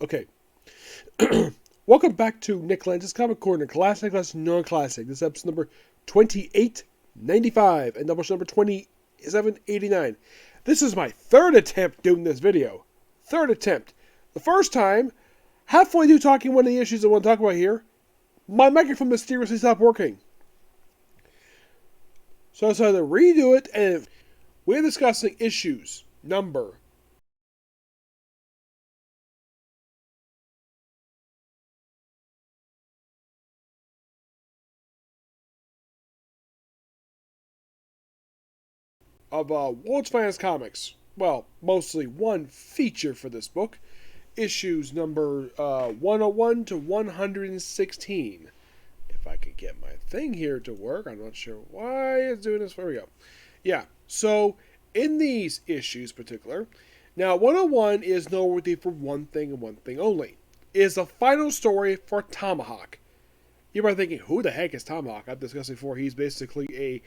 Okay. Welcome back to Nick Lenz's Comic Corner, Classic Less Non-Classic. This is episode number 2895 and Doubleshot number 2789. This is my third attempt doing this video. Third attempt. The first time, halfway through talking one of the issues I want to talk about here, my microphone mysteriously stopped working. So I decided to redo it, and we're discussing issues number of World's Finest Comics. Well, mostly one feature for this book. Issues number 101 to 116. If I could get my thing here to work. I'm not sure why it's doing this. There we go. Yeah, so in these issues in particular, now 101 is noteworthy for one thing and one thing only. It is the final story for Tomaahwk. You might be thinking, who the heck is Tomaahwk? I've discussed before. He's basically a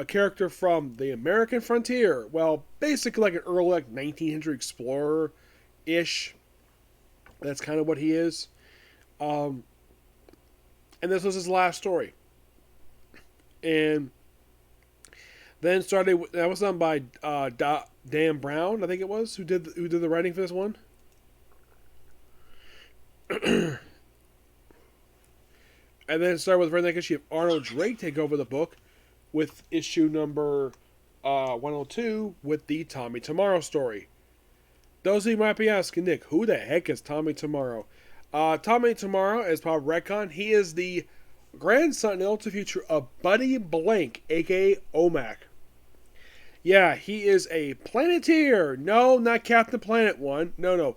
character from the American frontier. Well, basically like an early 1900 explorer-ish. That's kind of what he is. And this was his last story. And then that was done by Dan Brown, I think it was, who did the writing for this one. And then it started with Redneck issue of Arnold Drake take over the book with issue number 102 with the Tommy Tomorrow story. Those of you might be asking, Nick, who the heck is Tommy Tomorrow? Tommy Tomorrow, as part of Retcon, he is the grandson in the ultimate future of Buddy Blank, aka Tomaahwk. Yeah, he is a planeteer. No, not Captain Planet one. No.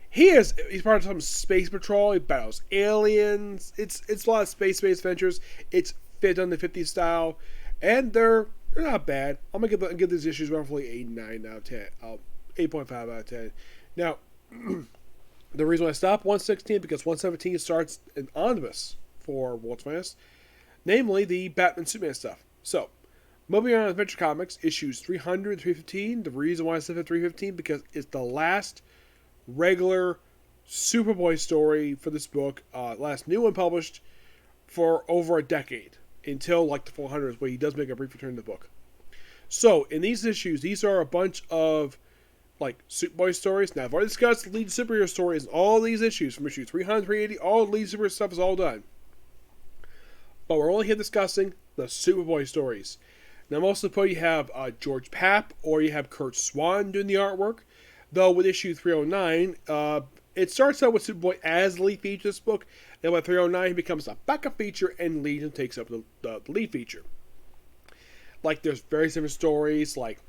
He's part of some space patrol. He battles aliens. It's a lot of space-based adventures. It's fit on the 50s style. And they're not bad. I'm going to give these issues roughly a 9 out of 10. 8.5 out of 10. Now, the reason why I stopped 116 because 117 starts an omnibus for World's Finest. Namely, the Batman Superman stuff. So, moving on to Adventure Comics, issues 300 and 315. The reason why I said 315 because it's the last regular Superboy story for this book. Last new one published for over a decade. Until like the 400s, where he does make a brief return to the book. So, in these issues, these are a bunch of like Superboy stories. Now, I've already discussed the lead superhero stories in all these issues, from issue 300, 380, all the lead superhero stuff is all done. But we're only here discussing the Superboy stories. Now, most of the point, you have George Papp, or you have Kurt Swan doing the artwork. Though, with issue 309, it starts out with Superboy as the lead feature of this book, and by 309 he becomes a backup feature, and Legion takes up the lead feature. Like, there's various different stories, like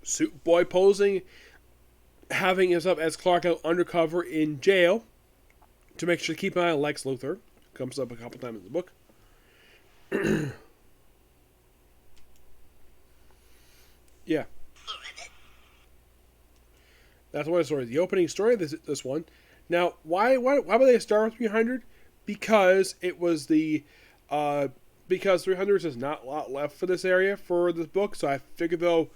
Superboy posing, having himself as Clark out undercover in jail, to make sure to keep an eye on Lex Luthor. Comes up a couple times in the book. Yeah. That's one of the stories. The opening story of this one. Now, why would they start with 300? Because it was because 300 is not a lot left for this area for this book. So I figured, though,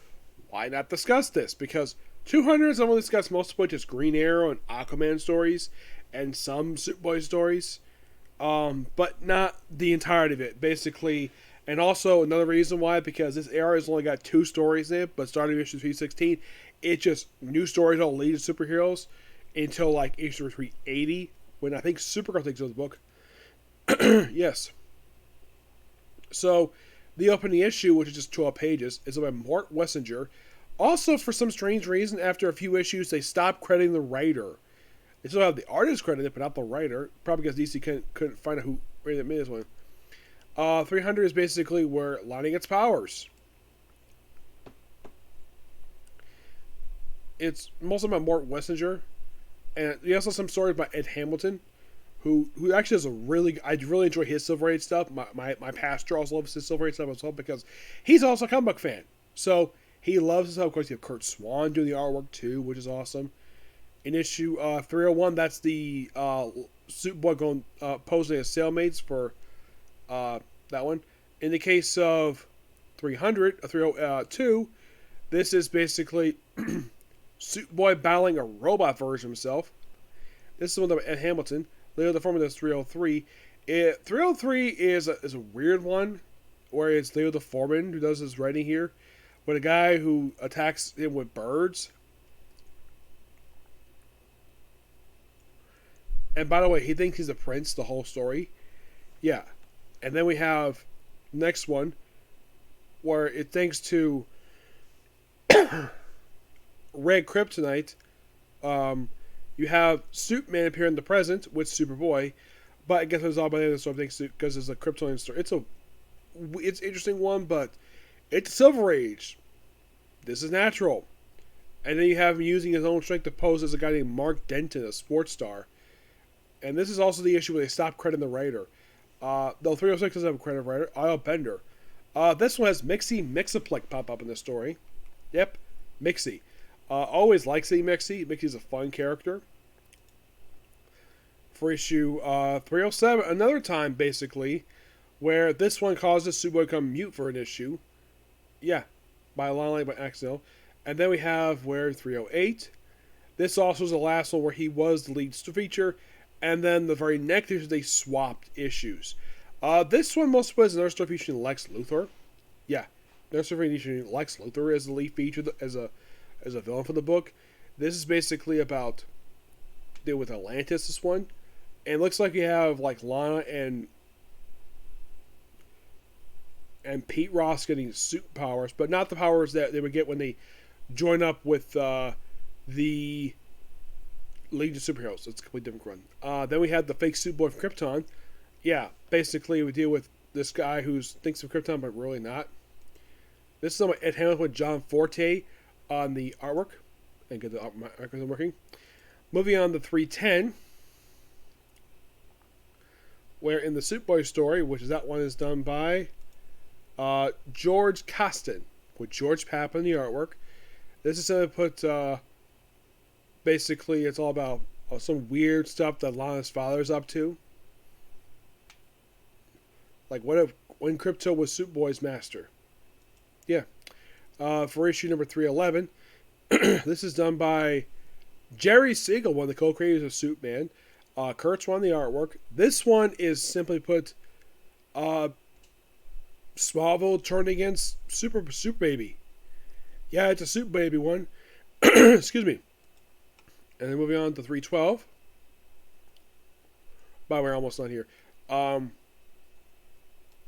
why not discuss this? Because 200 is only discussed most of just Green Arrow and Aquaman stories and some Superboy stories, but not the entirety of it. Basically, and also another reason why, because this era has only got 2 stories in it, but starting issue 316. It's just new stories all lead to superheroes until like issue 380, when I think Supergirl takes over the book. Yes. So, the opening issue, which is just 12 pages, is by Mort Wessinger. Also, for some strange reason, after a few issues, they stopped crediting the writer. They still have the artist credited, but not the writer. Probably because DC couldn't find out who made this one. 300 is basically where Lightning gets powers. It's mostly by Mort Wessinger, and he also has some stories by Ed Hamilton, who actually has I really enjoy his Silver Age stuff. My pastor also loves his Silver Age stuff as well, because he's also a comic book fan. So he loves his stuff. Of course, you have Kurt Swan doing the artwork too, which is awesome. In issue 301, that's the Superboy going posing as cellmates for that one. In the case of 302, this is basically Superboy battling a robot version of himself. This is one of Ed Hamilton. Leo the Foreman is 303. 303 is a weird one, where it's Leo the Foreman who does his writing here, with a guy who attacks him with birds. And by the way, he thinks he's a prince the whole story. Yeah. And then we have next one, where it thanks to Red Kryptonite, you have Superman appear in the present with Superboy, but I guess it was all by the end of the story because it's a Kryptonian story. It's an interesting one, but it's Silver Age. This is natural. And then you have him using his own strength to pose as a guy named Mark Denton, a sports star. And this is also the issue where they stop crediting the writer. Though 306 doesn't have a credit writer, I.L. Bender. This one has Mixie Mixaplex pop up in the story. Yep, Mixie. Always like seeing Mixie. Mixie's a fun character. For issue 307, another time, basically, where this one causes Superboy to become mute for an issue. Yeah, by accident. And then we have where 308. This also is the last one where he was the lead feature. And then the very next issue, they swapped issues. This one most was another story featuring Lex Luthor. Yeah, another story featuring Lex Luthor as the lead feature, as a villain for the book. This is basically about deal with Atlantis. This one, and it looks like you have like Lana and Pete Ross getting suit powers, but not the powers that they would get when they join up with the League of Superheroes. It's a completely different run. Then we had the fake Superboy from Krypton. Yeah, basically we deal with this guy who thinks of Krypton but really not. This is Ed Hamilton with John Forte on the artwork. And get the artwork working. Moving on to 310. Where in the Superboy story, which is that one is done by George Costin with George Papp in the artwork. This is going to put basically it's all about some weird stuff that Lana's father's up to. Like what if when Krypto was Superboy's master? Yeah. For issue number 311, this is done by Jerry Siegel, one of the co-creators of Superman. Kurtz won the artwork. This one is simply put Smallville turned against Super Baby. Yeah, it's a Super Baby one. Excuse me. And then moving on to 312. By the way, we're almost done here. Lana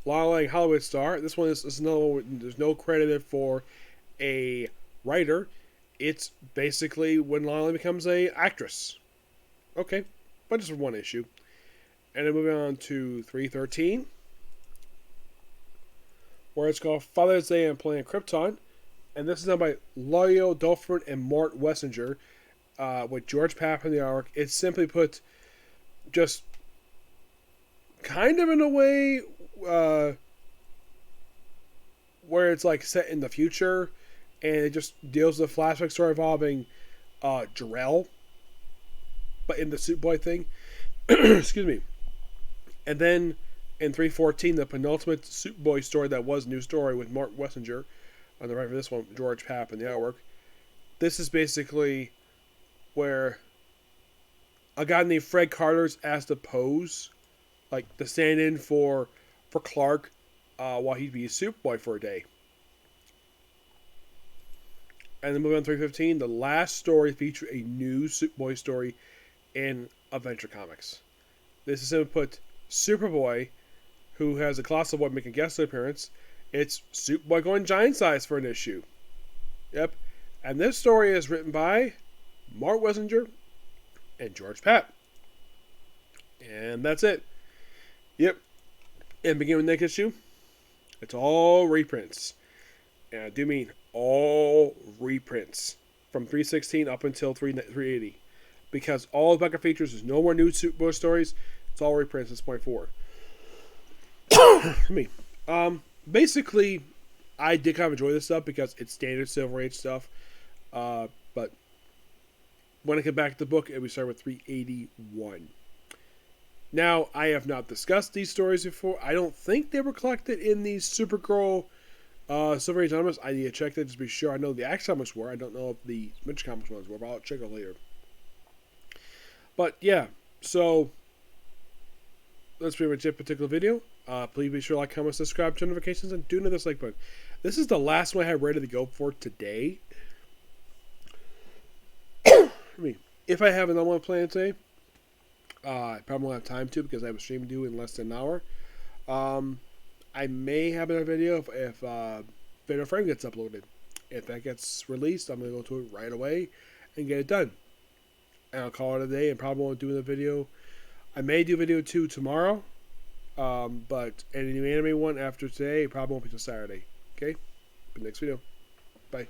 Lang Hollywood Star. This one is another one. There's no credit for a writer. It's basically when Lana Lang becomes a actress. Okay, but just for one issue. And then moving on to 313, where it's called Father's Day and Planet Krypton. And this is done by Leo Dolphin and Mort Wessinger with George Papp in the artwork. It's simply put just kind of in a way where it's like set in the future, and it just deals with a flashback story involving Jor-El, but in the Superboy thing. Excuse me. And then in 314, the penultimate Superboy story that was a new story with Mark Wessinger on the right for this one, George Papp in the artwork. This is basically where a guy named Fred Carter's asked to pose, like to stand in for Clark while he'd be a Superboy for a day. And then moving on to 315, the last story featured a new Superboy story in Adventure Comics. This is simply put Superboy, who has a Colossal Boy make a guest appearance. It's Superboy going giant size for an issue. Yep. And this story is written by Mart Wessinger and George Papp. And that's it. Yep. And begin with the next issue. It's all reprints. And I do mean all reprints. From 316 up until 380. Because all the Bucket features, there's no more new Superboy stories. It's all reprints at this point forward. Me. Basically, I did kind of enjoy this stuff because it's standard Silver Age stuff. But when I get back to the book, we start with 381. Now, I have not discussed these stories before. I don't think they were collected in the Supergirl Silver Age Omnibus. I need to check that just to be sure. I know the Action Comics were. I don't know if the Mitch Comics ones were, but I'll check it later. But yeah, so that's pretty much it for particular video. Please be sure to like, comment, subscribe, turn notifications, and do another like button. This is the last one I have ready to go for today. I mean, if I have another one planned today, I probably won't have time to because I have a stream due in less than an hour. I may have another video if Video Frame gets uploaded. If that gets released, I'm going to go to it right away and get it done. And I'll call it a day and probably won't do the video. I may do video 2 tomorrow, but any new anime one after today, it probably won't be till Saturday. Okay? Next video. Bye.